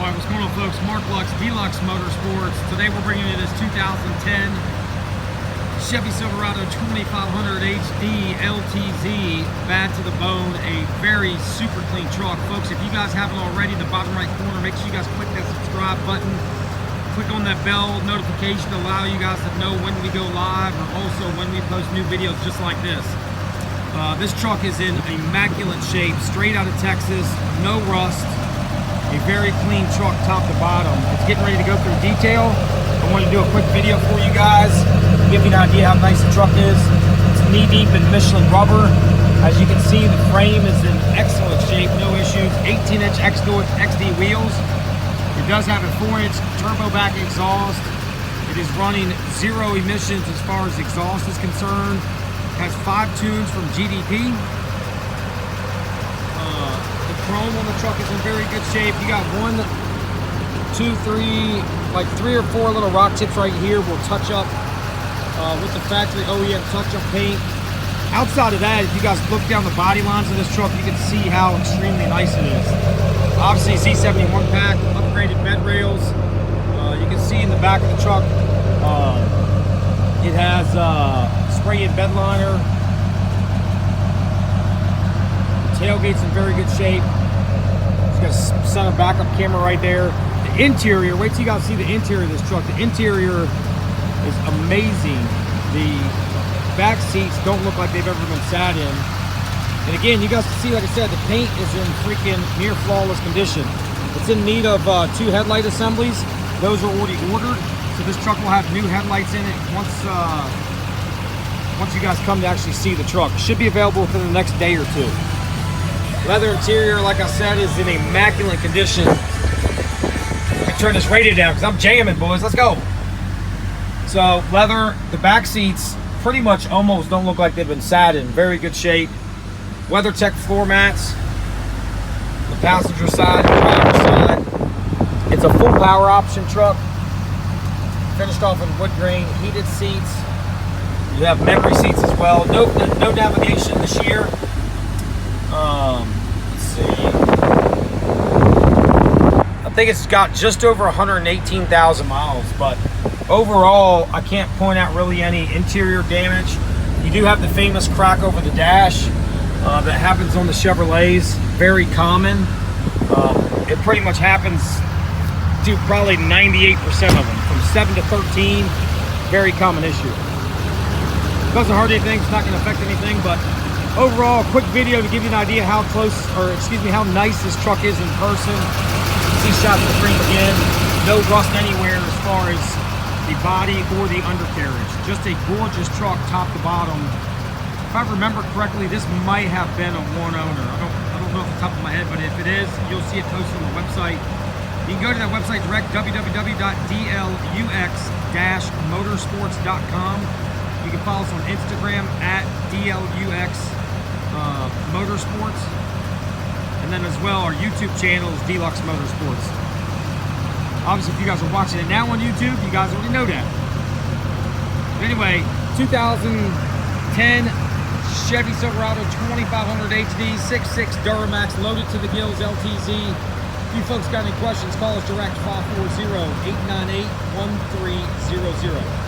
Alright, what's going on, folks? Mark Lux, Deluxe Motorsports. Today we're bringing you this 2010 Chevy Silverado 2500 HD LTZ, bad to the bone, a very super clean truck. Folks, if you guys haven't already, in the bottom right corner, make sure you guys click that subscribe button. Click on that bell notification to allow you guys to know when we go live, or also when we post new videos just like this. This truck is in immaculate shape, straight out of Texas, no rust. A very clean truck top to bottom. It's getting ready to go through detail. I want to do a quick video for you guys, give you an idea how nice the truck is. It's knee deep in Michelin rubber. As you can see, the frame is in excellent shape, no issues. 18-inch XD wheels. It does have a 4-inch turbo back exhaust. It is running 0 emissions as far as exhaust is concerned. Has 5 tunes from GDP. Chrome on the truck is in very good shape. You got 1, 2, 3, like 3 or 4 little rock tips right here. We'll touch up with the factory OEM touch-up paint. Outside of that, if you guys look down the body lines of this truck, you can see how extremely nice it is. Obviously, Z71 pack, upgraded bed rails. You can see in the back of the truck, it has spray-in bed liner. Tailgate's in very good shape. It's got a center backup camera right there. The interior, wait till you guys see the interior of this truck. The interior is amazing. The back seats don't look like they've ever been sat in. And again, you guys can see, like I said, the paint is in freaking near flawless condition. It's in need of 2 headlight assemblies. Those are already ordered. So this truck will have new headlights in it once you guys come to actually see the truck. It should be available within the next day or 2. Leather interior, like I said, is in immaculate condition. I turn this radio down because I'm jamming, boys. Let's go. So leather, the back seats pretty much almost don't look like they've been sat in. Very good shape. WeatherTech floor mats. The passenger side, the driver's side. It's a full power option truck. Finished off in wood grain, heated seats. You have memory seats as well. No navigation this year. Let's see. I think it's got just over 118,000 miles, but overall, I can't point out really any interior damage. You do have the famous crack over the dash that happens on the Chevrolets. Very common. It pretty much happens to probably 98% of them, from 7 to 13. Very common issue. Doesn't hurt anything. It's not going to affect anything, but overall, quick video to give you an idea how close, or excuse me, how nice this truck is in person. See shots of the frame again. No rust anywhere as far as the body or the undercarriage. Just a gorgeous truck, top to bottom. If I remember correctly, this might have been a 1 owner. I don't know off the top of my head, but if it is, you'll see it posted on the website. You can go to that website direct, www.dlux-motorsports.com. You can follow us on Instagram at DLUX Motorsports, and then as well our YouTube channel is Deluxe Motorsports. Obviously, if you guys are watching it now on YouTube, you guys already know that. But anyway, 2010 Chevy Silverado 2500 HD 6.6 Duramax, loaded to the gills LTZ. If you folks got any questions, call us direct 540-898-1300.